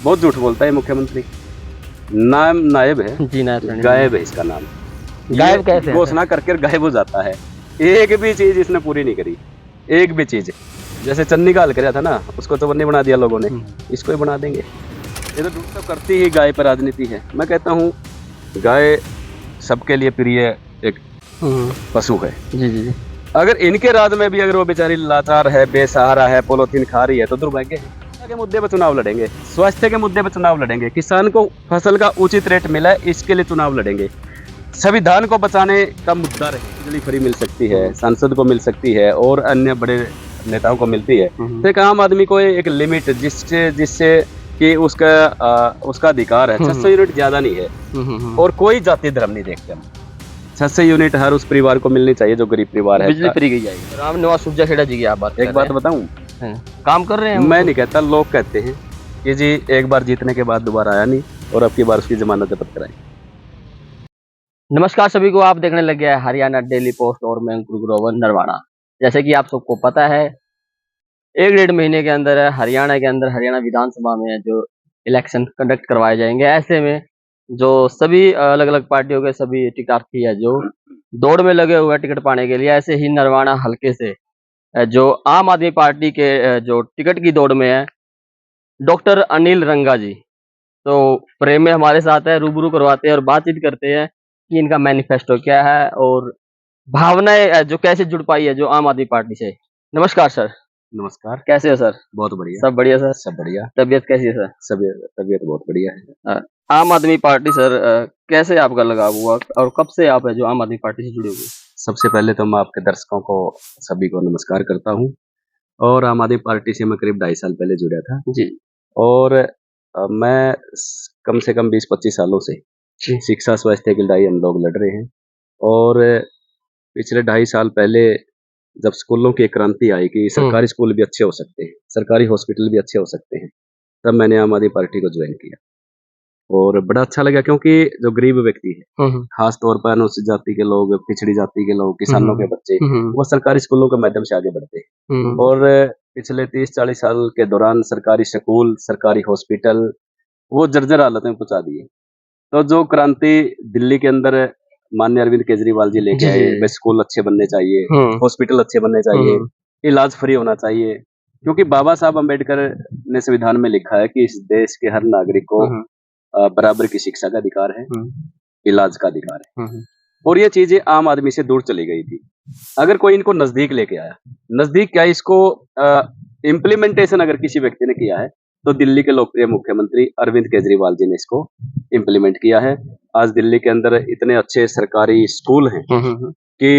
बहुत झूठ बोलता है मुख्यमंत्री। नाम नायब है जी नायब गायब है इसका नाम। गायब कैसे है? घोषणा करके गायब हो जाता है। एक भी चीज इसने पूरी नहीं करी, एक भी चीज। जैसे चन्नी का हल कराया था ना, उसको चवन्नी बना दिया लोगों ने, इसको ही बना देंगे। ये तो तो करती ही गाय पर राजनीति है। मैं कहता हूँ गाय सबके लिए प्रिय एक पशु है। जी जी जी। अगर इनके राज में भी अगर वो बेचारी लाचार है, बेसहारा है, पॉलिथीन खा रही है, तो दुर्भाग्य है। के मुद्दे पर चुनाव लड़ेंगे, स्वास्थ्य के मुद्दे पर चुनाव लड़ेंगे, किसान को फसल का उचित रेट मिला है इसके लिए चुनाव लड़ेंगे, संविधान को बचाने का मुद्दा रहे। बिजली फ्री मिल सकती है, सांसद को मिल सकती है और अन्य बड़े नेताओं को मिलती है। तो एक आम आदमी को एक लिमिट जिससे जिससे कि उसका अधिकार है। 600 यूनिट ज्यादा नहीं है और कोई जाति धर्म नहीं देखते हम। 600 यूनिट हर उस परिवार को मिलनी चाहिए जो गरीब परिवार है। बिजली फ्री की जाएगी। राम निवास सुरजाखेड़ा जी की आप बात एक बात बताऊं, काम कर रहे हैं। मैं नहीं कहता, लोग कहते हैं कि जी एक बार जीतने के बाद दोबारा आया नहीं और अब की बार उसकी जमानत जब्त कराई। नमस्कार सभी को, आप देखने लग गया है हरियाणा डेली पोस्ट और मैं अंकुर ग्रोवर नरवाना। जैसे कि आप सबको पता है, 1-1.5 महीने के अंदर हरियाणा के अंदर हरियाणा विधानसभा में जो इलेक्शन कंडक्ट करवाए जाएंगे। ऐसे में जो सभी अलग अलग पार्टियों के सभी टिकटार्थी है जो दौड़ में लगे हुए हैं टिकट पाने के लिए, ऐसे ही नरवाना हल्के से जो आम आदमी पार्टी के जो टिकट की दौड़ में है डॉक्टर अनिल रंगा जी, तो प्रेम में हमारे साथ है, रूबरू करवाते हैं और बातचीत करते हैं कि इनका मैनिफेस्टो क्या है और भावनाएं जो कैसे जुड़ पाई है जो आम आदमी पार्टी से। नमस्कार सर। नमस्कार। कैसे हो सर? बहुत बढ़िया। सब बढ़िया सर? सब बढ़िया। तबीयत कैसी है सर? सब तबीयत बहुत बढ़िया है। आम आदमी पार्टी सर, कैसे आपका लगाव हुआ और कब से आप है जो आम आदमी पार्टी से जुड़े हुए? सबसे पहले तो मैं आपके दर्शकों को सभी को नमस्कार करता हूँ। और आम आदमी पार्टी से मैं करीब 2.5 साल पहले जुड़ा था जी। और मैं कम से कम 20-25 सालों से शिक्षा स्वास्थ्य की लड़ाई हम लोग लड़ रहे हैं। और पिछले 2.5 साल पहले जब स्कूलों की एक क्रांति आई कि सरकारी स्कूल भी अच्छे हो सकते हैं, सरकारी हॉस्पिटल भी अच्छे हो सकते हैं, तब मैंने आम आदमी पार्टी को ज्वाइन किया और बड़ा अच्छा लगा। क्योंकि जो गरीब व्यक्ति है, खास तौर पर अनुसूचित जाति के लोग, पिछड़ी जाति के लोग, किसानों के बच्चे, वो सरकारी स्कूलों के माध्यम से आगे बढ़ते हैं। और पिछले 30-40 साल के दौरान सरकारी स्कूल, सरकारी हॉस्पिटल वो जर्जर हालत में पहुंचा दिए। तो जो क्रांति दिल्ली के अंदर माननीय अरविंद केजरीवाल जी लेके आए, वे स्कूल अच्छे बनने चाहिए, हॉस्पिटल अच्छे बनने चाहिए, इलाज फ्री होना चाहिए, क्योंकि बाबा साहब अम्बेडकर ने संविधान में लिखा है कि इस देश के हर नागरिक को बराबर की शिक्षा का अधिकार है, इलाज का अधिकार है। और ये चीजें आम आदमी से दूर चली गई थी। अगर कोई इनको नजदीक लेके आया, नजदीक क्या इसको इम्प्लीमेंटेशन अगर किसी व्यक्ति ने किया है तो दिल्ली के लोकप्रिय मुख्यमंत्री अरविंद केजरीवाल जी ने इसको इम्प्लीमेंट किया है। आज दिल्ली के अंदर इतने अच्छे सरकारी स्कूल हैं कि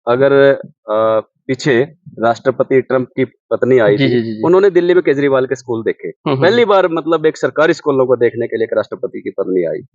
अगर पीछे राष्ट्रपति ट्रंप की पत्नी आई थी, उन्होंने दिल्ली में केजरीवाल के स्कूल देखे। पहली बार मतलब एक सरकारी स्कूलों को देखने के लिए एक राष्ट्रपति की पत्नी आई।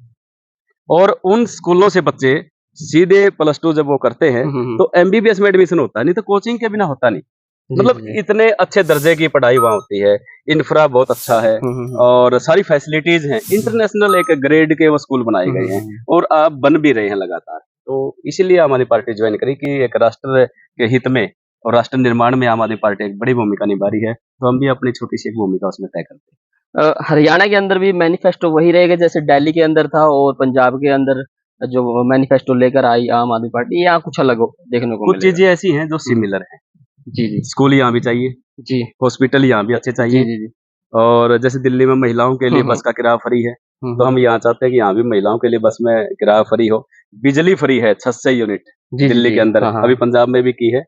और उन स्कूलों से बच्चे सीधे +2 जब वो करते हैं तो MBBS में एडमिशन होता है, नहीं तो कोचिंग के बिना होता नहीं। मतलब इतने अच्छे दर्जे की पढ़ाई वहाँ होती है, इंफ्रा बहुत अच्छा है और सारी फैसिलिटीज हैं, इंटरनेशनल एक ग्रेड के वो स्कूल बनाए गए हैं और आप बन भी रहे हैं लगातार। तो इसीलिए हमारी पार्टी ज्वाइन करी कि एक राष्ट्र के हित में और राष्ट्र निर्माण में आम आदमी पार्टी एक बड़ी भूमिका निभा रही है, तो हम भी अपनी छोटी सी एक भूमिका उसमें तय करते हैं। हरियाणा के अंदर भी मैनिफेस्टो वही रहेगा जैसे दिल्ली के अंदर था और पंजाब के अंदर जो मैनिफेस्टो लेकर आई आम आदमी पार्टी, यहाँ कुछ अलग देखने को कुछ चीजें ऐसी हैं जो सिमिलर हैं। जी। स्कूल यहाँ भी चाहिए जी, हॉस्पिटल यहाँ भी अच्छे चाहिए जी। और जैसे दिल्ली में महिलाओं के लिए बस का किराया फ्री है, तो हम यहाँ चाहते हैं कि यहाँ भी महिलाओं के लिए बस में किराया फ्री हो। बिजली फ्री है 600 यूनिट दिल्ली के अंदर, अभी पंजाब में भी की है।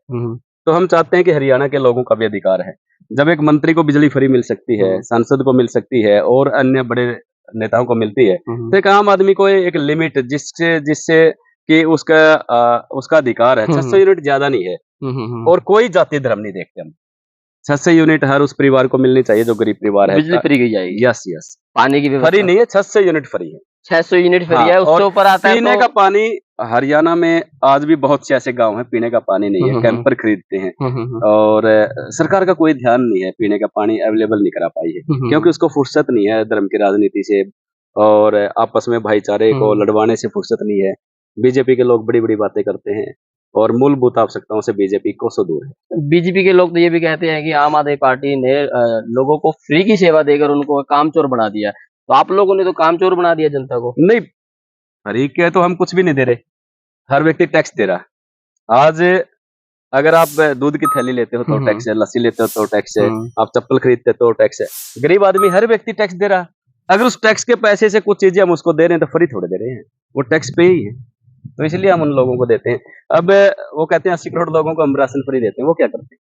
तो हम चाहते हैं कि हरियाणा के लोगों का भी अधिकार है। जब एक मंत्री को बिजली फ्री मिल सकती है, सांसद को मिल सकती है और अन्य बड़े नेताओं को मिलती है, तो एक आम आदमी को एक लिमिट जिससे जिससे कि उसका अधिकार है। 600 यूनिट ज्यादा नहीं है और कोई जाति धर्म नहीं देखते हम। 600 यूनिट हर उस परिवार को मिलनी चाहिए जो गरीब परिवार है। बिजली फ्री की जाएगी। यस। पानी की फ्री नहीं है, 600 यूनिट फ्री है। 600 यूनिट फ्री है, उसके ऊपर आता है पीने का पानी। हरियाणा में आज भी बहुत से ऐसे गांव हैं पीने का पानी नहीं है, कैंपर खरीदते हैं और सरकार का कोई ध्यान नहीं है, पीने का पानी अवेलेबल नहीं करा पाई है क्योंकि उसको फुर्सत नहीं है धर्म की राजनीति से और आपस में भाईचारे को लड़वाने से फुर्सत नहीं है। बीजेपी के लोग बड़ी बड़ी बातें करते हैं और मूलभूत आवश्यकताओं से बीजेपी कोसों दूर है। बीजेपी के लोग तो ये भी कहते हैं कि आम आदमी पार्टी ने लोगों को फ्री की सेवा देकर उनको कामचोर बना दिया। तो आप लोगों ने तो कामचोर बना दिया जनता को। नहीं, फ्री के तो हम कुछ भी नहीं दे रहे, हर व्यक्ति टैक्स दे रहा। आज अगर आप दूध की थैली लेते हो तो टैक्स है, लस्सी लेते हो तो टैक्स है, आप चप्पल खरीदते हो तो टैक्स है। गरीब आदमी हर व्यक्ति टैक्स दे रहा। अगर उस टैक्स के पैसे से कुछ चीजें हम उसको दे रहे हैं तो फ्री थोड़े दे रहे हैं, वो टैक्स पे ही है। तो इसलिए हम उन लोगों को देते हैं। अब वो कहते हैं 80 करोड़ लोगों को हम राशन फ्री देते हैं, वो क्या करते हैं?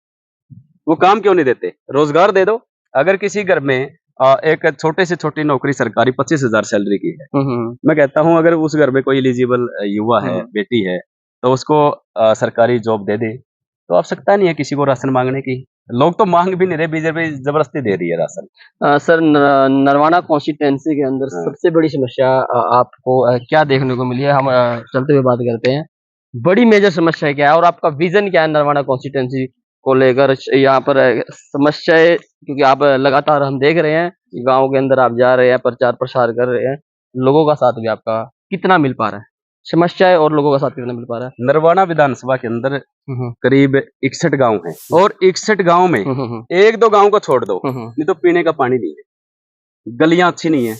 वो काम क्यों नहीं देते? रोजगार दे दो। अगर किसी घर में एक छोटे से छोटी नौकरी सरकारी 25,000 सैलरी की है, मैं कहता हूँ अगर उस घर में कोई एलिजिबल युवा है, बेटी है, तो उसको सरकारी जॉब दे दे, तो आवश्यकता नहीं है किसी को राशन मांगने की। लोग तो मांग भी नहीं रहे, बीजेपी जबरदस्ती दे रही है राशन। सर नरवाना कॉन्स्टिट्यूंसी के अंदर सबसे बड़ी समस्या आपको क्या देखने को मिली है? हम चलते हुए बात करते हैं, बड़ी मेजर समस्या क्या है और आपका विजन क्या है नरवाना कॉन्स्टिट्यूंसी को लेकर? यहाँ पर समस्याएं, क्योंकि आप लगातार हम देख रहे हैं गांव के अंदर आप जा रहे हैं, प्रचार प्रसार कर रहे हैं, लोगों का साथ भी आपका कितना मिल पा रहा है? समस्याएं और लोगों का साथ कितना मिल पा रहा है? नरवाना विधानसभा के अंदर करीब 61 गांव हैं और 61 गांव में एक दो गांव को छोड़ दो, नहीं तो पीने का पानी नहीं है, गलियां अच्छी नहीं है,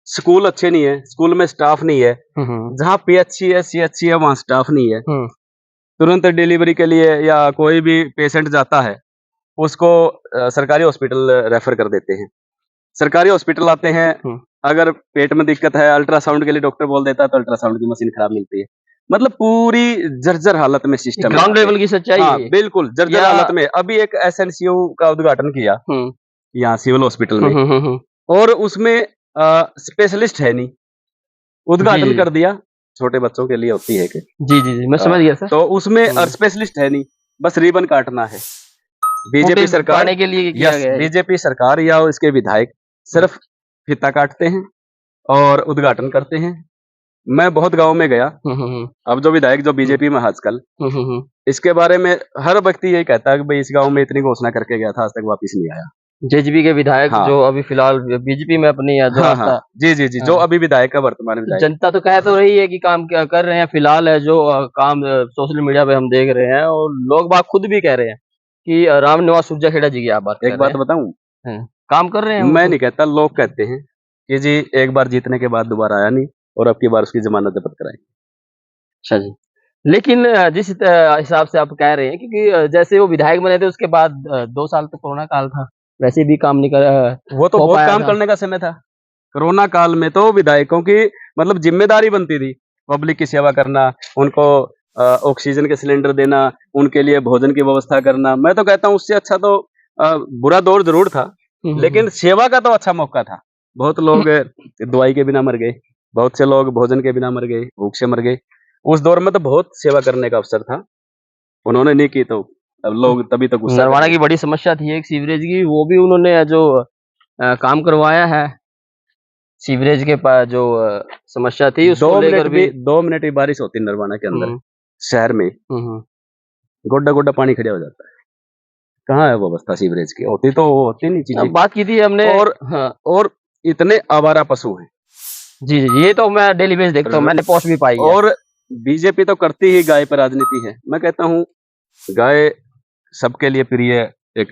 स्कूल अच्छे नहीं है, स्कूल में स्टाफ नहीं है, जहाँ पीएचसी है, सीएचसी है, वहां स्टाफ नहीं है। तुरंत डिलीवरी के लिए या कोई भी पेशेंट जाता है उसको सरकारी हॉस्पिटल रेफर कर देते हैं। सरकारी हॉस्पिटल आते हैं, अगर पेट में दिक्कत है, अल्ट्रासाउंड के लिए डॉक्टर बोल देता है तो अल्ट्रासाउंड की मशीन खराब मिलती है। मतलब पूरी जर्जर हालत में सिस्टम, ग्राउंड लेवल की सच्चाई हाँ, है। बिल्कुल जर्जर हालत में। अभी एक एसएनसीयू का उद्घाटन किया यहाँ सिविल हॉस्पिटल में, और उसमें स्पेशलिस्ट है नहीं, उद्घाटन कर दिया, छोटे बच्चों के लिए होती है कि जी मैं समझ गया सर। तो उसमें स्पेशलिस्ट है नहीं, बस रिबन काटना है। बीजेपी सरकार के लिए किया गया है। बीजेपी सरकार या इसके विधायक सिर्फ फीता काटते हैं और उद्घाटन करते हैं। मैं बहुत गांव में गया, अब जो विधायक जो बीजेपी में आजकल, इसके बारे में हर व्यक्ति यही कहता है कि भाई इस गांव में इतनी घोषणा करके गया था, आज तक वापिस नहीं आया। जेजेपी के विधायक जो अभी फिलहाल बीजेपी में अपनी जी जो अभी विधायक का वर्तमान विधायक, जनता तो कह तो रही है कि काम क्या कर रहे हैं, फिलहाल है जो काम सोशल मीडिया पे हम देख रहे हैं, और लोग बात खुद भी कह रहे हैं कि राम निवास सुरजाखेड़ा जी की आप बात एक बात बताऊं, काम कर रहे हैं। मैं नहीं कहता, लोग कहते हैं कि जी एक बार जीतने के बाद दोबारा आया नहीं और अब की बार उसकी जमानत जब्त कराई। अच्छा जी, लेकिन जिस हिसाब से आप कह रहे हैं, क्योंकि जैसे वो विधायक बने थे उसके बाद 2 साल तक कोरोना काल था, वैसे भी काम नहीं कर, वो तो बहुत काम करने का समय था। कोरोना काल में तो विधायकों की मतलब जिम्मेदारी बनती थी पब्लिक की सेवा करना, उनको ऑक्सीजन के सिलेंडर देना, उनके लिए भोजन की व्यवस्था करना। मैं तो कहता हूँ उससे अच्छा तो बुरा दौर जरूर था, लेकिन सेवा का तो अच्छा मौका था। बहुत लोग दवाई के बिना मर गए, बहुत से लोग भोजन के बिना मर गए, भूख से मर गए। उस दौर में तो बहुत सेवा करने का अवसर था, उन्होंने नहीं की तो अब लोग तभी तो गुस्सा। नरवाना की बड़ी समस्या थी एक सीवरेज की, वो भी उन्होंने जो काम करवाया है। सीवरेज के पास जो समस्या थी उसको लेकर भी 2 मिनट की बारिश होती है नरवाना के अंदर शहर में, गोड्डा गोड्डा पानी खड़ा हो जाता है। कहाँ है वो अवस्था सीवरेज की? होती तो होती नहीं चीजें। बात की थी हमने, और इतने आवारा पशु हैं। जी ये तो मैं डेली बेस देखता हूँ, मैंने पोस्ट भी पाई है। और बीजेपी तो करती ही गाय पर राजनीति है। मैं कहता हूँ गाय सबके लिए प्रिय एक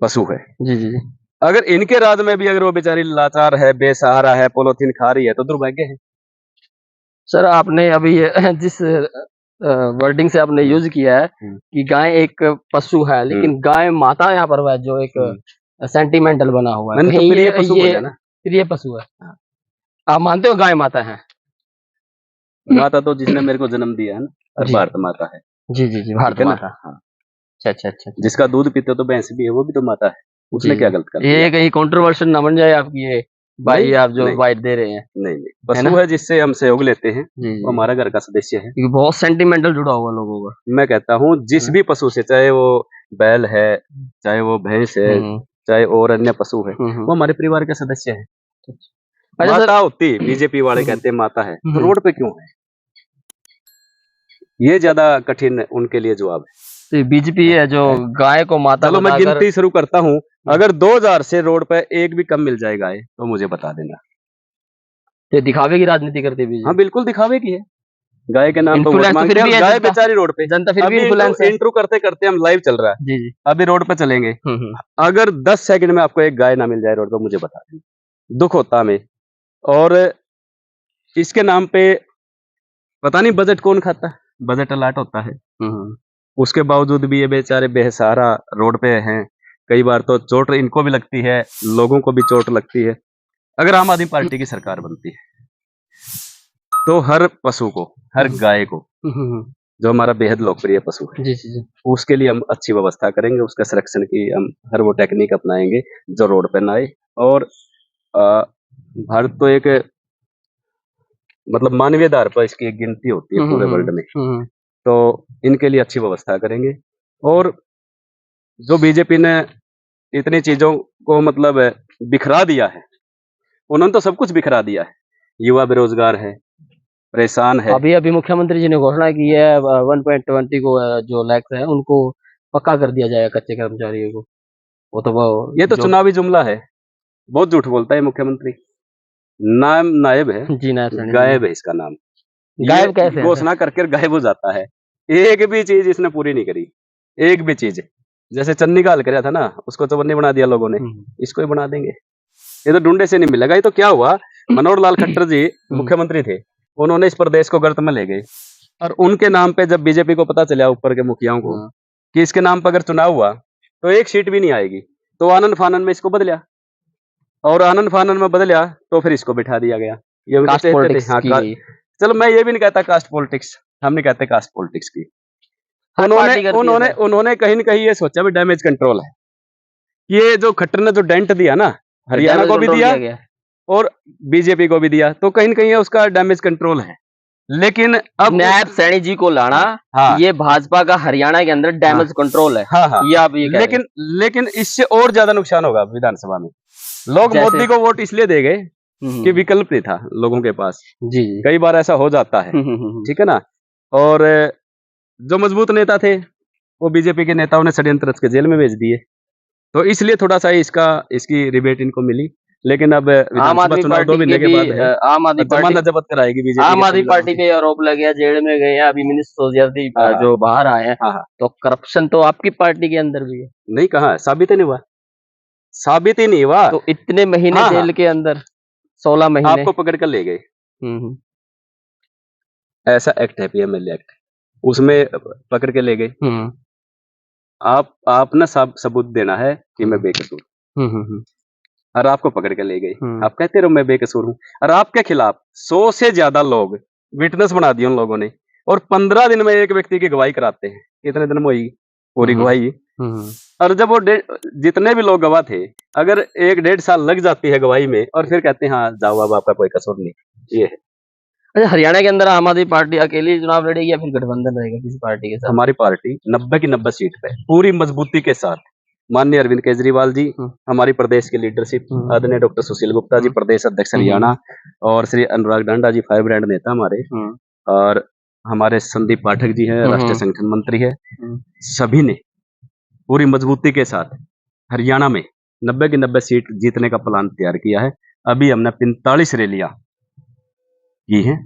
पशु है। जी अगर इनके राज में भी अगर वो बेचारी लाचार है, बेसहारा है, पोलोथीन खा रही है तो दुर्भाग्य है। सर आपने अभी जिस वर्डिंग से आपने यूज किया है कि गाय एक पशु है, लेकिन गाय माता यहाँ पर है जो एक सेंटिमेंटल बना हुआ है, तो प्रिय पशु है ना, प्रिय पशु है। आप मानते हो गाय माता है? माता तो जिसने मेरे को जन्म दिया है ना, भारत माता है। जी भारत माता। अच्छा जिसका दूध पीते हो तो भैंस भी है, वो भी तो माता है, उसने क्या गलत कर दिया? ये कहीं कंट्रोवर्शियल ना बन जाए आपकी ये भाई, आप जो बाइट दे रहे हैं। नहीं पशु है जिससे हम सहयोग लेते हैं, वो हमारा घर का सदस्य है। बहुत सेंटिमेंटल जुड़ा हुआ लोगों का। मैं कहता हूँ जिस भी पशु से, चाहे वो बैल है, चाहे वो भैंस है, चाहे और अन्य पशु है, वो हमारे परिवार के सदस्य है। माता होती, बीजेपी वाले कहते हैं माता है, तो रोड पे क्यों है? ये ज्यादा कठिन उनके लिए जवाब है। तो बीजेपी है जो गाय को माता। चलो मैं गिनती शुरू करता हूँ, अगर 2000 से रोड पे एक भी कम मिल जाए गाय तो मुझे बता देना। तो दिखावे की राजनीति करते बीजेपी? हाँ बिल्कुल दिखावे की है। गाय के नाम पे वोट इन्फ्लुएंस तो मांगते फिर हैं भी और है गाय जनता, बेचारी रोड पे। जनता फिर भी अभी इन्फ्लुएंस है। इंट्रो करते करते हम लाइव चल रहा है, जी, जी। अभी रोड पे चलेंगे, अगर 10 सेकंड में आपको एक गाय ना मिल जाए रोड पे, मुझे बता दें, दुख होता हमें। और इसके नाम पे पता नहीं बजट कौन खाता है, बजट अलाट होता है, उसके बावजूद भी ये बेचारे बेसहारा रोड पे हैं। कई बार तो चोट इनको भी लगती है, लोगों को भी चोट लगती है। अगर आम आदमी पार्टी की सरकार बनती है तो हर पशु को, हर गाय को, जो हमारा बेहद लोकप्रिय पशु है, जी, जी, जी। उसके लिए हम अच्छी व्यवस्था करेंगे, उसका संरक्षण की हम हर वो टेक्निक अपनाएंगे जो रोड पे ना आए। और भारत तो एक मतलब मानवीय आधार पर इसकी एक गिनती होती है पूरे वर्ल्ड में, तो इनके लिए अच्छी व्यवस्था करेंगे। और जो बीजेपी ने इतनी चीजों को मतलब बिखरा दिया है, उन्होंने तो सब कुछ बिखरा दिया है। युवा बेरोजगार है, परेशान है। अभी मुख्यमंत्री जी ने घोषणा की है 1.20 को जो लैक्स है उनको पक्का कर दिया जाएगा कच्चे कर्मचारियों को। वो तो ये तो जो चुनावी जुमला है, बहुत झूठ बोलता है मुख्यमंत्री। नाम नायब है, जी नायब सैनी गायब है इसका नाम। गायब ये कैसे है सर? घोषणा करके गायब हो जाता है, एक भी चीज इसने पूरी नहीं करी, एक भी चीज। जैसे चन्नी का हल कराया था ना, उसको चवन्नी बना दिया लोगों ने, इसको ही बना देंगे। ये तो ढूंढे से नहीं मिलेगा। ये तो क्या हुआ, मनोहर लाल खट्टर जी मुख्यमंत्री थे, उन्होंने इस प्रदेश को गर्त में ले गए, और उनके नाम पे जब बीजेपी को पता चला ऊपर के मुखियाओं को कि इसके नाम पर अगर चुनाव हुआ तो एक सीट भी नहीं आएगी, तो आनंद फानन में इसको बदलिया, और आनंद फानन में बदलिया तो फिर इसको बिठा दिया गया। ये उनको कास्ट चाहते थे। पॉलिटिक्स हाँ, की गई। चलो मैं ये भी नहीं कहता कास्ट पॉलिटिक्स, हम नहीं कहते कास्ट पॉलिटिक्स की। हर उन्होंने पार्टी करती है उन्होंने सर। उन्होंने कहीं न कहीं ये सोचा भी डैमेज कंट्रोल है। ये जो खट्टर ने जो डेंट दिया ना, हरियाणा डैमेज को भी कंट्रोल दिया किया गया। और बीजेपी को भी दिया, तो कहीं न कहीं ये उसका डैमेज कंट्रोल है। लेकिन अब नायब सैनी जी को लाना, हाँ, ये भाजपा का हरियाणा के अंदर डैमेज कंट्रोल है। हाँ, हाँ। ये आप ये कह रहे हैं। लेकिन इससे और ज्यादा नुकसान होगा विधानसभा में। लोग जैसे? मोदी को वोट इसलिए दे गए कि विकल्प नहीं था लोगों के पास। जी, जी। कई बार ऐसा हो जाता है, ठीक है ना। और जो मजबूत नेता थे वो बीजेपी के नेताओं ने षड्यंत्र रच के जेल में भेज दिए, तो इसलिए थोड़ा सा इसकी रिबेट इनको मिली। लेकिन अब आम विधानसभा आदमी चुनाव 2 पार्टी महीने के के भी बाद है, आम आदमी पार्टी जमानत जब्त कराएगी बीजेपी आम के आदमी सभी लोगों पार्टी की। पे आरोप लगे हैं, जेल में गए हैं, अभी मिनिस्टर सोजाती हाँ, जो बाहर आए हैं, हाँ, हाँ। तो करप्शन तो आपकी पार्टी के अंदर भी है। नहीं, कहा साबित ही नहीं हुआ, साबित ही नहीं हुआ। तो इतने महीने हाँ, जेल हाँ। के अंदर 16 महीने आपको पकड़ कर ले गए, ऐसा एक्ट है, पीएमएलए एक्ट, उसमें पकड़ के ले गए। आप ना सबूत देना है कि मैं बेकसूर, और आपको पकड़ के ले गए। आप कहते रहो मैं बेकसूर हूँ, और आपके खिलाफ 100 से ज्यादा लोग विटनेस बना दिए उन लोगों ने, और 15 दिन में एक व्यक्ति की गवाही कराते हैं। कितने दिन में हुई पूरी गवाही? और जब वो जितने भी लोग गवाह थे, अगर 1-1.5 साल लग जाती है गवाही में, और फिर कहते हैं हाँ जाओ अब आपका कोई कसूर नहीं, ये है। अच्छा, हरियाणा के अंदर आम आदमी पार्टी अकेली चुनाव लड़ेगी या फिर गठबंधन रहेगा किसी पार्टी के साथ? हमारी पार्टी 90 की 90 सीट पे पूरी मजबूती के साथ, माननीय अरविंद केजरीवाल जी, हमारी प्रदेश की लीडरशिप, आदरणीय डॉक्टर सुशील गुप्ता जी प्रदेश अध्यक्ष हरियाणा, और श्री अनुराग डांडा जी फायर ब्रांड नेता हमारे, और हमारे संदीप पाठक जी हैं राष्ट्रीय संगठन मंत्री है, सभी ने पूरी मजबूती के साथ हरियाणा में 90 की 90 सीट जीतने का प्लान तैयार किया है। अभी हमने 45 रैलियां की हैं,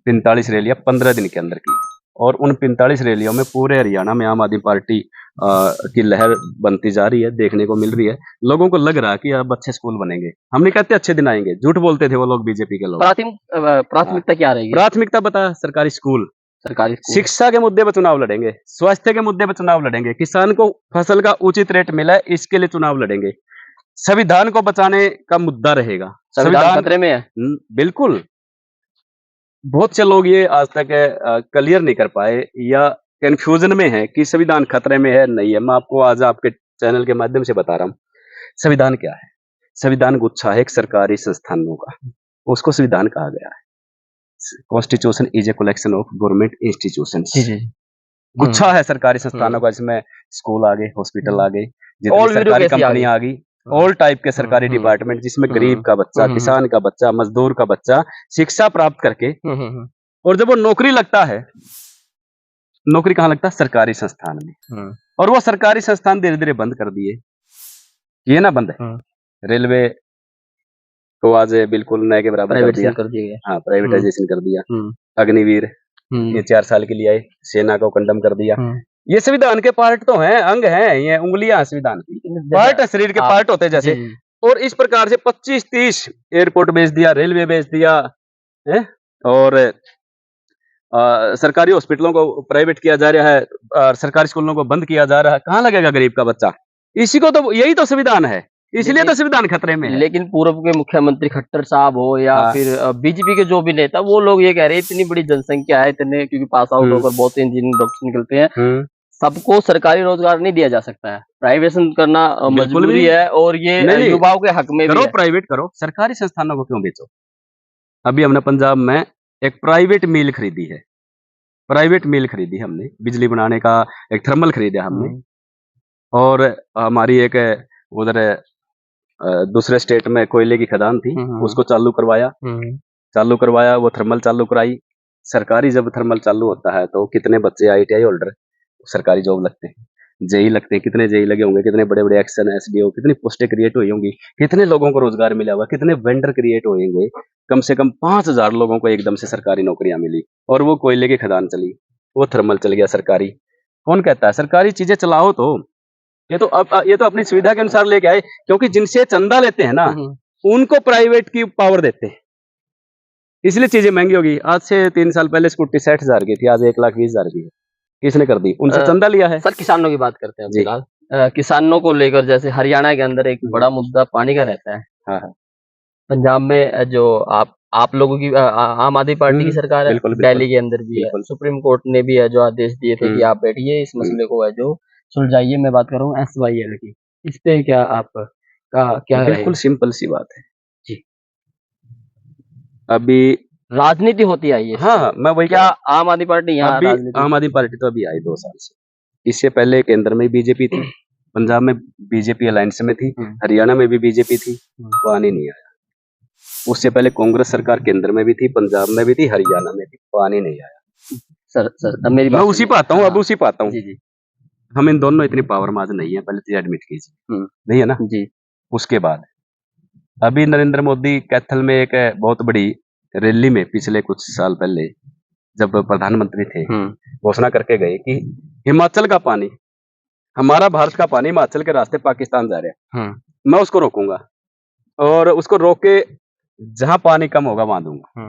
45 रैलियां 15 दिन के अंदर की, और उन 45 रैलियों में पूरे हरियाणा में आम आदमी पार्टी की लहर बनती जा रही है, देखने को मिल रही है। लोगों को लग रहा है कि अब अच्छे स्कूल बनेंगे। हम नहीं कहते अच्छे दिन आएंगे, झूठ बोलते थे वो लोग, बीजेपी के लोग। प्राथमिकता क्या रहेगी? प्राथमिकता बता, सरकारी स्कूल, शिक्षा के मुद्दे पर चुनाव लड़ेंगे, स्वास्थ्य के मुद्दे पर चुनाव लड़ेंगे, किसान को फसल का उचित रेट मिला इसके लिए चुनाव लड़ेंगे, संविधान को बचाने का मुद्दा रहेगा। संविधान खतरे में है? बिल्कुल। बहुत से लोग ये आज तक क्लियर नहीं कर पाए या कंफ्यूजन में है कि संविधान खतरे में है, नहीं है। मैं आपको आज आपके चैनल के माध्यम से बता रहा हूँ, संविधान क्या है। संविधान गुच्छा है एक सरकारी संस्थानों का, उसको संविधान कहा गया है। Constitution is a collection of government institutions. गुच्छा है सरकारी संस्थानों का, जिसमें स्कूल आ गए, हॉस्पिटल आ गए, जितनी सरकारी कंपनियां आ गई, ऑल टाइप के सरकारी डिपार्टमेंट, जिसमें गरीब का बच्चा, किसान का बच्चा, मजदूर का बच्चा शिक्षा प्राप्त करके, और जब वो नौकरी लगता है, नौकरी कहाँ लगता है? सरकारी संस्थान में। और वो सरकारी संस्थान धीरे धीरे बंद कर दिए, ये ना बंद है। रेलवे को आज बिल्कुल नए के बराबर कर दिया। प्राइवेटाइजेशन कर दिया गया। हाँ, प्राइवेटाइजेशन कर दिया। हम्म, अग्निवीर ये 4 साल के लिए आए, सेना को कंडम कर दिया। ये संविधान के पार्ट तो हैं, अंग हैं, ये उंगलियां हैं संविधान की, पार्ट है, शरीर के पार्ट होते हैं जैसे। और इस प्रकार से 25-30 एयरपोर्ट बेच दिया, रेलवे बेच दिया है, और सरकारी हॉस्पिटलों को प्राइवेट किया जा रहा है, सरकारी स्कूलों को बंद किया जा रहा है। कहाँ लगेगा गरीब का बच्चा? इसी को तो, यही तो संविधान है, इसलिए तो संविधान खतरे में है। लेकिन पूर्व के मुख्यमंत्री खट्टर साहब हो या फिर बीजेपी के जो भी नेता, वो लोग ये कह रहे हैं इतनी बड़ी जनसंख्या है, इतने क्योंकि पास आउट होकर बहुत से इंजीनियरिंग डॉक्टर निकलते हैं, सबको सरकारी रोजगार नहीं दिया जा सकता है, प्राइवेशन करना मजबूरी है, और ये युवाओं के हक में करो, प्राइवेट करो, सरकारी संस्थानों को क्यों बेचो? अभी हमने पंजाब में एक प्राइवेट मिल खरीदी है, प्राइवेट मिल खरीदी हमने, बिजली बनाने का एक थर्मल खरीदा हमने, और हमारी एक उधर दूसरे स्टेट में कोयले की खदान थी, उसको चालू करवाया, वो थर्मल चालू कराई। सरकारी जब थर्मल चालू होता है तो कितने बच्चे ITI होल्डर सरकारी जॉब लगते हैं, जेई लगते हैं, कितने जेई लगे होंगे, कितने बड़े बड़े एक्शन SDO, कितनी पोस्टें क्रिएट हुई होंगी, कितने लोगों को रोजगार मिला हुआ, कितने वेंडर क्रिएट हुए होंगे। कम से कम 5000 लोगों को एकदम से सरकारी नौकरियां मिली, और वो कोयले की खदान चली, वो थर्मल चल गया सरकारी। कौन कहता है सरकारी चीजें चलाओ? तो ये तो अपनी सुविधा के अनुसार लेके आए, क्योंकि जिनसे चंदा लेते हैं ना, उनको प्राइवेट की पावर देते हैं, इसलिए चीजें महंगी होगी। आज से 3 साल पहले स्कूटी 60,000 की थी, आज 1,20,000 की है। किसने कर दी? उनसे चंदा लिया है। सर, किसानों की बात करते हैं फिलहाल। किसानों को लेकर जैसे हरियाणा के अंदर एक बड़ा मुद्दा पानी का रहता है। हाँ। पंजाब में जो आप लोगों की आम आदमी पार्टी की सरकार है, दिल्ली के अंदर भी है, सुप्रीम कोर्ट ने भी है जो आदेश दिए थे कि आप बैठिए, इस मसले को है जो सुलझाइए। मैं बात कर रहा हूँ SYL की, इस पे क्या आपका क्या? बिल्कुल सिंपल सी बात है जी। अभी राजनीति होती आई है। हाँ, मैं वही क्या आम आदमी पार्टी यहाँ राजनीति? आम आदमी पार्टी तो अभी आई 2 साल से, इससे पहले केंद्र में बीजेपी थी, पंजाब में बीजेपी अलायंस में थी, हरियाणा में भी बीजेपी थी, पानी नहीं आया। उससे पहले कांग्रेस सरकार केंद्र में भी थी, पंजाब में भी थी, हरियाणा में भी, पानी नहीं आया। सर मेरी बात मैं उसी पे आता हूँ, अब उसी पे आता हूँ। जी। हम इन दोनों इतनी पावर माज नहीं है, पहले तो एडमिट कीजिए, नहीं है ना जी। उसके बाद अभी नरेंद्र मोदी कैथल में एक बहुत बड़ी रैली में पिछले कुछ साल पहले जब प्रधानमंत्री थे, घोषणा करके गए कि हिमाचल का पानी, हमारा भारत का पानी हिमाचल के रास्ते पाकिस्तान जा रहा है, मैं उसको रोकूंगा, और उसको रोक के जहां पानी कम होगा वहां दूंगा।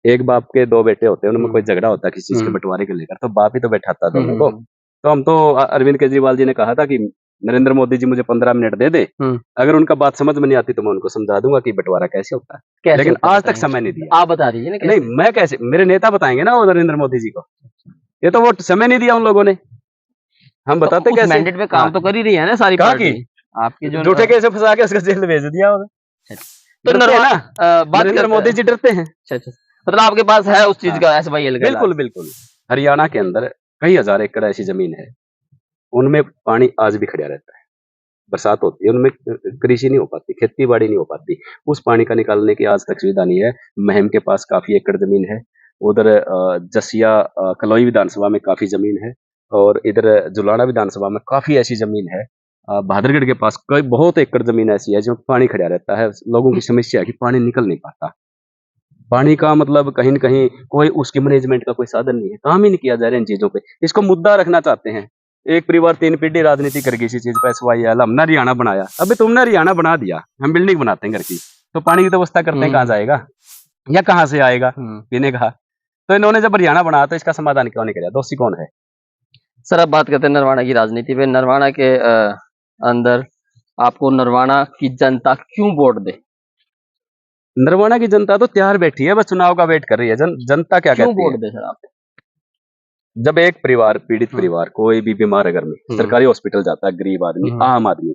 एक बाप के 2 बेटे होते हैं, उनमें कोई झगड़ा होता है किसी चीज के बंटवारे को लेकर, तो बाप ही तो बैठाता दोनों को। तो हम तो अरविंद केजरीवाल जी ने कहा था कि नरेंद्र मोदी जी मुझे 15 मिनट दे दे, अगर उनका बात समझ में नहीं आती तो मैं उनको समझा दूंगा कि बंटवारा कैसे होता है, लेकिन आज तक समय नहीं दिया। आप बता दीजिए ना। नहीं, मैं कैसे, मेरे नेता बताएंगे ना वो नरेंद्र मोदी जी को, ये तो वो समय नहीं दिया उन लोगों ने, हम बताते कैसे? मैंडेट में काम तो कर ही रही है ना सारी पार्टी, आपकी जो झूठे कैसे फंसा के उसको जेल भेज दिया। तो नरेंद्र मोदी जी डरते हैं। मतलब आपके पास है उस चीज का SYL का? बिल्कुल। हरियाणा के अंदर कई हजार एकड़ ऐसी जमीन है, उनमें पानी आज भी खड़ा रहता है, बरसात होती है, उनमें कृषि नहीं हो पाती, खेती बाड़ी नहीं हो पाती, उस पानी का निकालने की आज तक सुविधा नहीं है। महम के पास काफी एकड़ जमीन है, उधर जसिया कलौई विधानसभा में काफी जमीन है, और इधर जुलाना विधानसभा में काफी ऐसी जमीन है। बहादुरगढ़ के पास कई बहुत एकड़ जमीन ऐसी है जो पानी खड़ा रहता है। लोगों की समस्या है कि पानी निकल नहीं पाता, पानी का मतलब कहीं न कहीं कोई उसके मैनेजमेंट का कोई साधन नहीं है, काम ही नहीं किया जा रहा है इन चीजों पे। इसको मुद्दा रखना चाहते हैं, एक परिवार 3 पीढ़ी राजनीति कर गई इसी चीज पे, SYL हमने हरियाणा बनाया, अबे तुमने हरियाणा बना दिया, हम बिल्डिंग बनाते हैं घर की, तो पानी की तो व्यवस्था करते हैं, कहाँ जाएगा या कहाँ से आएगा पीने का? तो इन्होंने जब हरियाणा बनाया तो इसका समाधान क्यों नहीं किया? दोषी कौन है? सर, अब बात करते हैं नरवाना की राजनीति पे। नरवाना के अंदर आपको नरवाना की जनता क्यों वोट दे? नरवाना की जनता तो तैयार बैठी है, बस चुनाव का वेट कर रही है। जनता क्या कहती है? क्यों वोट दे सर आप? जब एक परिवार, पीड़ित परिवार, कोई भी बीमार अगर में सरकारी हॉस्पिटल जाता है, गरीब आदमी, आम आदमी,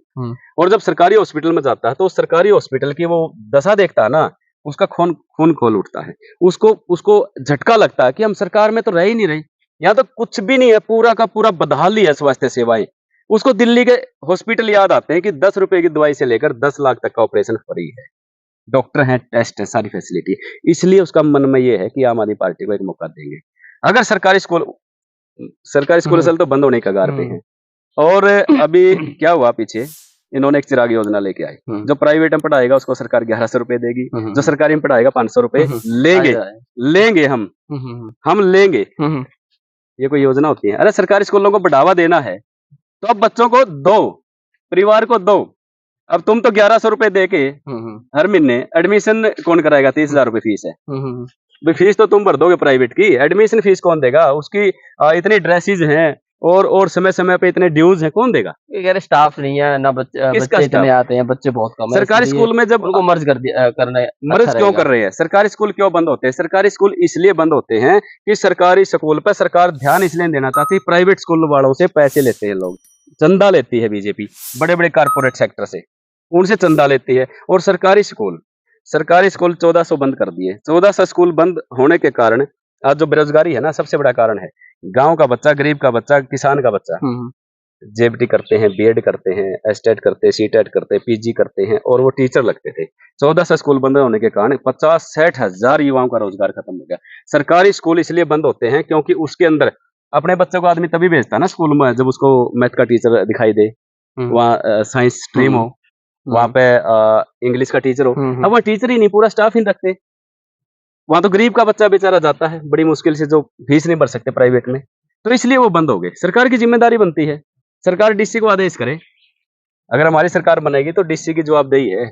और जब सरकारी हॉस्पिटल में जाता है तो सरकारी हॉस्पिटल की वो दशा देखता है ना, उसका खून खोल उठता है, उसको झटका लगता है कि हम सरकार में तो रह ही नहीं रही, यहाँ तो कुछ भी नहीं है, पूरा का पूरा बदहाली है स्वास्थ्य सेवाएं। उसको दिल्ली के हॉस्पिटल याद आते हैं कि 10 रुपए की दवाई से लेकर 10 लाख तक का ऑपरेशन फ्री है, डॉक्टर हैं, टेस्ट है, सारी फैसिलिटी। इसलिए उसका मन में ये है कि आम आदमी पार्टी को एक मौका देंगे। अगर सरकारी स्कूल तो बंद होने की कगार पे हैं, और अभी क्या हुआ पीछे इन्होंने एक चिराग योजना लेके आए। जो प्राइवेट में पढ़ाएगा उसको सरकार 1100 रुपए देगी, जो सरकारी में पढ़ाएगा 500 रुपए लेंगे। लेंगे हम लेंगे। ये कोई योजना होती है? अरे सरकारी स्कूलों को बढ़ावा देना है तो अब बच्चों को दो, परिवार को दो। अब तुम तो 1100 रुपए दे के हर महीने एडमिशन कौन कराएगा? 30,000 रुपए फीस है। भाई फीस तो तुम भर दोगे प्राइवेट की, एडमिशन फीस कौन देगा? उसकी इतनी ड्रेसेज हैं और समय समय पे इतने ड्यूज हैं, कौन देगा? स्टाफ नहीं है ना, बच्चे इतने आते हैं, बच्चे बहुत कम है। सरकारी स्कूल में जब उनको मर्ज कर दिया करना मर्ज क्यों कर रहे हैं? सरकारी स्कूल क्यों बंद होते हैं? सरकारी स्कूल इसलिए बंद होते हैं कि सरकारी स्कूल पर सरकार ध्यान इसलिए देना चाहती है, प्राइवेट स्कूल वालों से पैसे लेते हैं लोग, चंदा लेती है बीजेपी, बड़े बड़े कारपोरेट सेक्टर से उनसे चंदा लेती है। और सरकारी स्कूल 1400 बंद कर दिए। 1400 स्कूल बंद होने के कारण आज जो बेरोजगारी है ना, सबसे बड़ा कारण है। गांव का बच्चा, गरीब का बच्चा, किसान का बच्चा जेबीटी करते हैं, बीएड करते हैं, एसटेट करते हैं, सीटेट करते हैं, पीजी करते हैं और वो टीचर लगते थे। 1400 स्कूल बंद होने के कारण 50-60 हजार युवाओं का रोजगार खत्म हो गया। सरकारी स्कूल इसलिए बंद होते हैं क्योंकि उसके अंदर अपने बच्चों को आदमी तभी भेजता है ना स्कूल में जब उसको मैथ का टीचर दिखाई दे, वहाँ साइंस स्ट्रीम हो, वहाँ पे इंग्लिश का टीचर हो। अब वहाँ टीचर ही नहीं, पूरा स्टाफ ही रखते। वहां तो गरीब का बच्चा बेचारा जाता है बड़ी मुश्किल से, जो फीस नहीं भर सकते प्राइवेट में, तो इसलिए वो बंद हो गए। सरकार की जिम्मेदारी बनती है, सरकार डीसी को आदेश करे। अगर हमारी सरकार बनेगी तो डीसी की जवाबदेही है,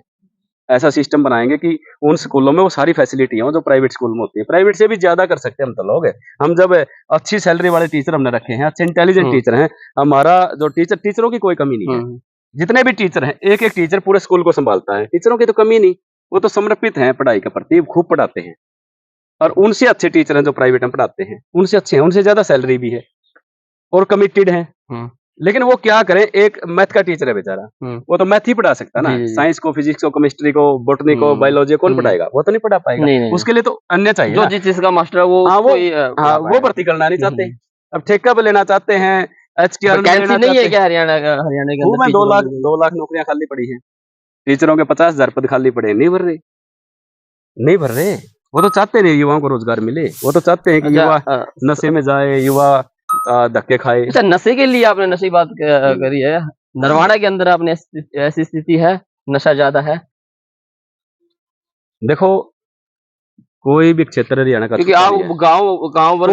ऐसा सिस्टम बनाएंगे कि उन स्कूलों में वो सारी फैसिलिटी हो जो प्राइवेट स्कूल में होती है। प्राइवेट से भी ज्यादा कर सकते हैं हम तो लोग हैं। हम जब अच्छी सैलरी वाले टीचर हमने रखे हैं, अच्छे इंटेलिजेंट टीचर हैं, हमारा जो टीचरों की कोई कमी नहीं है। जितने भी टीचर हैं, एक एक टीचर पूरे स्कूल को संभालता है, टीचरों की तो कमी नहीं, वो तो समर्पित हैं पढ़ाई के प्रति, खूब पढ़ाते हैं। और उनसे अच्छे टीचर हैं जो प्राइवेट में पढ़ाते हैं, उनसे अच्छे हैं, उनसे ज्यादा सैलरी भी है और कमिटेड हैं। लेकिन वो क्या करें, एक मैथ का टीचर है बेचारा, वो तो मैथ ही पढ़ा सकता ना, साइंस को, फिजिक्स को, केमिस्ट्री को, बॉटनी को, बायोलॉजी कौन पढ़ाएगा? वो तो नहीं पढ़ा पाएगा। नहीं। उसके लिए तो अन्य चाहिए, जो जिस चीज का मास्टर है वो भर्ती करना नहीं चाहते। अब ठेका पे लेना चाहते हैं, HTR नहीं है क्या हरियाणा के अंदर? 2 लाख नौकरियां खाली पड़ी है, टीचरों के 50,000 पद खाली पड़े, नहीं भर रहे। वो तो चाहते नहीं युवाओं को रोजगार मिले, वो तो चाहते हैं कि युवा नशे में जाए, युवा धक्के खाए। अच्छा, नशे के लिए आपने नशे की बात करी है, नरवाड़ा के अंदर आपने ऐसी स्थिति है, नशा ज्यादा है? देखो, कोई भी क्षेत्र हरियाणा का, क्योंकि आप गाँव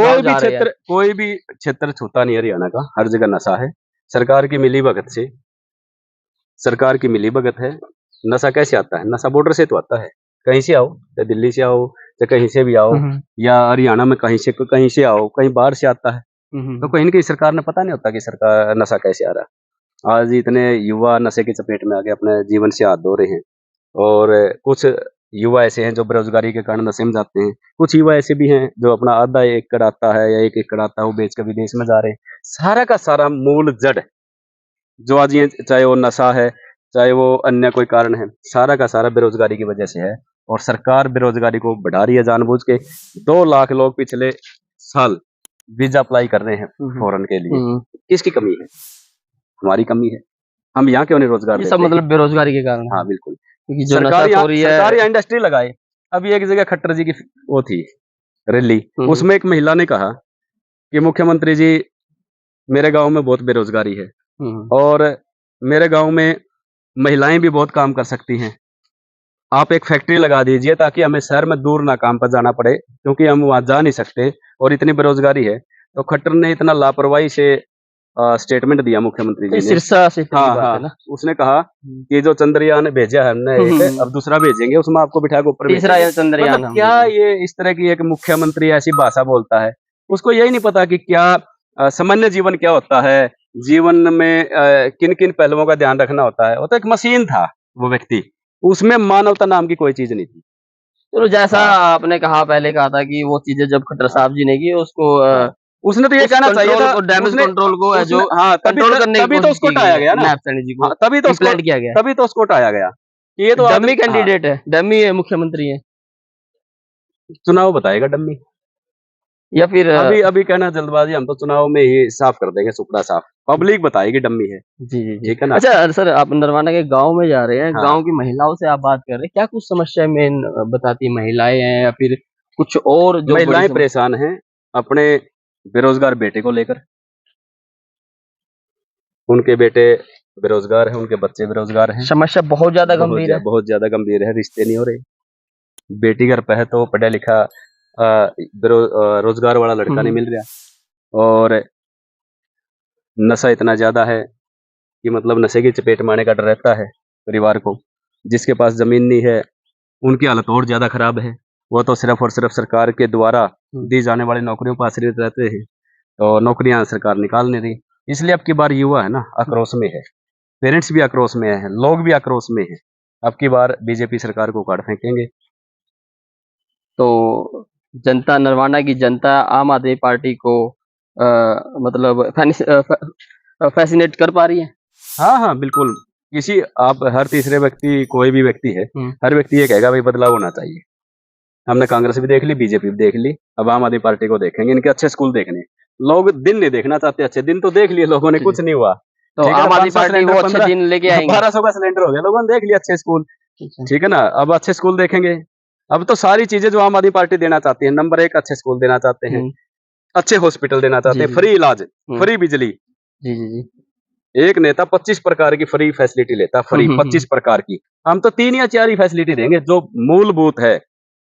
कोई भी क्षेत्र छूता नहीं हरियाणा का, हर जगह नशा है। सरकार की मिलीभगत है। नशा कैसे आता है? नशा बॉर्डर से तो आता है, कहीं से आओ, चाहे दिल्ली से आओ, चाहे कहीं से भी आओ, या हरियाणा में कहीं से आओ, कहीं बाहर से आता है। तो कहीं न कहीं सरकार ने पता नहीं होता कि सरकार नशा कैसे आ रहा है। आज इतने युवा नशे की चपेट में आके अपने जीवन से हाथ धो रहे हैं, और कुछ युवा ऐसे हैं जो बेरोजगारी के कारण नशे में जाते हैं। कुछ युवा ऐसे भी हैं जो अपना आधा एकड़ आता है या 1 एकड़ आता है, वो बेच कर विदेश में जा रहे हैं। सारा का सारा मूल जड़ जो आज ये, चाहे वो नशा है, चाहे वो अन्य कोई कारण है, सारा का सारा बेरोजगारी की वजह से है। और सरकार बेरोजगारी को बढ़ा रही है जानबूझ के। 2 लाख लोग पिछले साल वीजा अप्लाई कर रहे हैं फॉरेन के लिए। किसकी कमी है? हमारी कमी है। हम यहाँ क्यों नहीं रोजगार देते? सब मतलब बेरोजगारी के कारण। हाँ बिल्कुल, क्योंकि जो सरकार यहाँ इंडस्ट्री लगाए। अभी एक जगह खट्टर जी की वो थी रैली, उसमें एक महिला ने कहा कि मुख्यमंत्री जी, मेरे गांव में बहुत बेरोजगारी है और मेरे गांव में महिलाएं भी बहुत काम कर सकती हैं। आप एक फैक्ट्री लगा दीजिए ताकि हमें शहर में दूर ना काम पर जाना पड़े, क्योंकि हम वहां जा नहीं सकते और इतनी बेरोजगारी है। तो खट्टर ने इतना लापरवाही से स्टेटमेंट दिया मुख्यमंत्री जी ने। सिरसा से हाँ, उसने कहा कि जो चंद्रयान भेजा है हमने एक, अब दूसरा भेजेंगे, उसमें आपको बिठा के ऊपर तीसरा चंद्रयान। मतलब क्या ये इस तरह की एक मुख्यमंत्री ऐसी भाषा बोलता है? उसको यही नहीं पता कि क्या सामान्य जीवन क्या होता है, जीवन में किन किन पहलुओं का ध्यान रखना होता है। वो तो एक मशीन था वो व्यक्ति, उसमें मानवता नाम की कोई चीज नहीं थी। तो जैसा आपने पहले कहा था कि वो चीजें जब खट्टर साहब जी ने की, उसको उसने तो ये कहना चाहिए था, डैमेज कंट्रोल को जो कंट्रोल करने तभी तो उसको हटाया गया ना, तभी तो उसको किया गया, तभी तो उसको हटाया गया। ये तो डमी कैंडिडेट है, डमी है, मुख्यमंत्री है, चुनाव बताएगा डमी या फिर अभी कहना जल्दबाजी। हम तो चुनाव में ही साफ कर देंगे, सुपड़ा साफ, पब्लिक बताएगी डम्मी है। जी ठीक है ना। अच्छा सर, आप नरवाना के गांव में जा रहे हैं, हाँ। गांव की महिलाओं से आप बात कर रहे हैं, क्या कुछ समस्या मेन बताती महिलाएं हैं या फिर कुछ और? जो महिलाएं परेशान हैं अपने बेरोजगार बेटे को लेकर। उनके बेटे बेरोजगार हैं, उनके बच्चे बेरोजगार हैं। समस्या बहुत ज्यादा गंभीर है। बहुत ज्यादा गंभीर है, रिश्ते नहीं हो रहे। बेटी घर पे है तो पढ़ा लिखा रोजगार वाला लड़का नहीं मिल रहा, और नशा इतना ज्यादा है कि मतलब नशे की चपेट में आने का डर रहता है परिवार को। जिसके पास जमीन नहीं है उनकी हालत और ज्यादा खराब है, वो तो सिर्फ और सिर्फ सरकार के द्वारा दी जाने वाली नौकरियों पर आश्रित रहते हैं, तो नौकरियां सरकार निकाल नहीं रही। इसलिए अब की बार युवा है ना आक्रोश में है, पेरेंट्स भी आक्रोश में है, लोग भी आक्रोश में है। अब की बार बीजेपी सरकार को काट फेंकेंगे। तो जनता, नरवाना की जनता आम आदमी पार्टी को मतलब फैसिनेट कर पा रही है। हाँ हाँ बिल्कुल। किसी आप हर तीसरे व्यक्ति, कोई भी व्यक्ति है, हर व्यक्ति ये कहेगा भाई बदलाव होना चाहिए। हमने कांग्रेस भी देख ली, बीजेपी भी देख ली, अब आम आदमी पार्टी को देखेंगे। इनके अच्छे स्कूल देखने, लोग दिन नहीं देखना चाहते, अच्छे दिन तो देख लिए लोगों ने, कुछ नहीं हुआ। तो आम आदमी पार्टी वो अच्छे दिन लेके आएंगे। 1200 का सिलेंडर हो गया, लोगों ने देख लिया अच्छे स्कूल, ठीक है ना। अब अच्छे स्कूल देखेंगे। अब तो सारी चीजें जो आम आदमी पार्टी देना चाहती है, नंबर 1 अच्छे स्कूल देना चाहते हैं, अच्छे हॉस्पिटल देना चाहते हैं, फ्री इलाज, फ्री बिजली। जी जी जी। एक नेता 25 प्रकार की फ्री फैसिलिटी लेता, फ्री 25 प्रकार की। हम तो 3 या 4 ही फैसिलिटी देंगे जो मूलभूत है।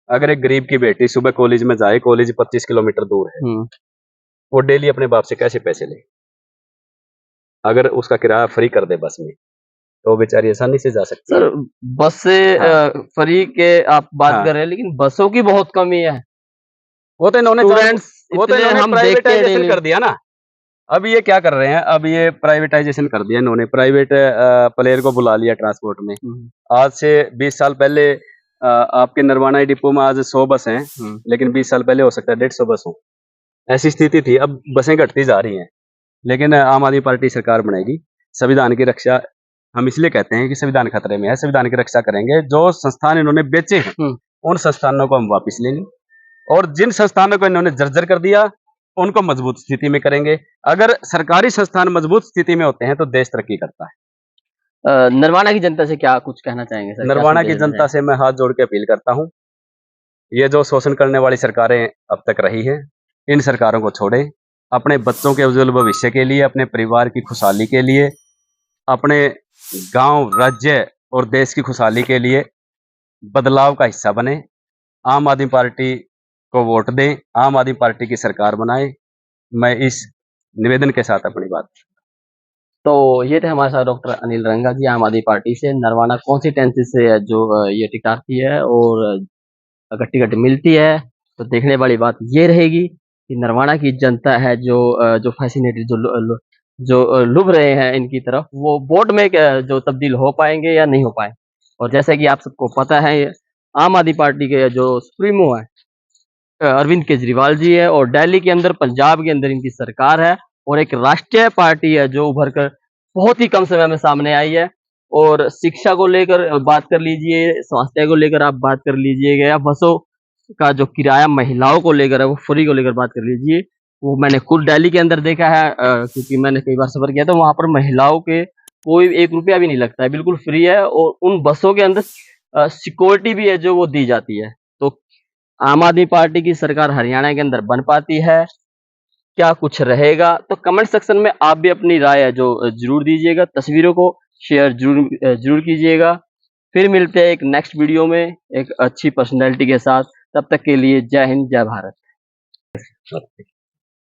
अगर एक गरीब की बेटी सुबह कॉलेज में जाए, कॉलेज 25 किलोमीटर दूर है, वो डेली अपने बाप से कैसे पैसे ले? अगर उसका किराया फ्री कर दे बस में, तो बेचारी आसानी से जा सकती है। सर बस से फ्री के आप बात कर रहे हैं, लेकिन बसों की बहुत कमी है। वो तो इन्होंने प्राइवेटाइजेशन कर दिया ना। अब ये क्या कर रहे हैं, अब ये प्राइवेटाइजेशन कर दिया इन्होंने, प्राइवेट प्लेयर को बुला लिया ट्रांसपोर्ट में। आज से 20 साल पहले आपके नरवाना डिपो में आज 100 बस हैं, लेकिन 20 साल पहले हो सकता है 150 बस हो, ऐसी स्थिति थी। अब बसें घटती जा रही हैं, लेकिन आम आदमी पार्टी सरकार बनेगी। संविधान की रक्षा, हम इसलिए कहते हैं कि संविधान खतरे में है, संविधान की रक्षा करेंगे। जो संस्थान इन्होंने बेचे हैं उन संस्थानों को हम वापस लेंगे, और जिन संस्थानों को इन्होंने जर्जर कर दिया उनको मजबूत स्थिति में करेंगे। अगर सरकारी संस्थान मजबूत स्थिति में होते हैं तो देश तरक्की करता है। नरवाना की जनता से क्या कुछ कहना चाहेंगे सर? नरवाना की जनता से मैं हाथ जोड़ के अपील करता हूं, ये जो शोषण करने वाली सरकारें अब तक रही हैं, इन सरकारों को छोड़े। अपने बच्चों के उज्जवल भविष्य के लिए, अपने परिवार की खुशहाली के लिए, अपने गांव, राज्य और देश की खुशहाली के लिए बदलाव का हिस्सा बने। आम आदमी पार्टी को वोट दें, आम आदमी पार्टी की सरकार बनाएं। मैं इस निवेदन के साथ अपनी बात। तो ये थे हमारे साथ डॉक्टर अनिल रंगा जी, आम आदमी पार्टी से। नरवाना कॉन्स्टिट्यूंसी से जो ये टिकारती है, और अगर टिकट मिलती है तो देखने वाली बात ये रहेगी कि नरवाना की जनता है जो फैसिनेटेड, जो लुभ रहे हैं इनकी तरफ, वो वोट में जो तब्दील हो पाएंगे या नहीं हो पाए। और जैसे कि आप सबको पता है, आम आदमी पार्टी के जो सुप्रीमो है अरविंद केजरीवाल जी है, और दिल्ली के अंदर, पंजाब के अंदर इनकी सरकार है, और एक राष्ट्रीय पार्टी है जो उभर कर बहुत ही कम समय में सामने आई है। और शिक्षा को लेकर बात कर लीजिए, स्वास्थ्य को लेकर आप बात कर लीजिएगा, या बसों का जो किराया महिलाओं को लेकर है वो फ्री को लेकर बात कर लीजिए। वो मैंने खुद दिल्ली के अंदर देखा है, क्योंकि मैंने कई बार सफर किया था। वहां पर महिलाओं के कोई 1 रुपया भी नहीं लगता है, बिल्कुल फ्री है, और उन बसों के अंदर सिक्योरिटी भी है जो वो दी जाती है। तो आम आदमी पार्टी की सरकार हरियाणा के अंदर बन पाती है, क्या कुछ रहेगा? तो कमेंट सेक्शन में आप भी अपनी राय है जो जरूर दीजिएगा, तस्वीरों को शेयर जरूर कीजिएगा। फिर मिलते हैं एक नेक्स्ट वीडियो में एक अच्छी पर्सनैलिटी के साथ। तब तक के लिए जय हिंद, जय भारत।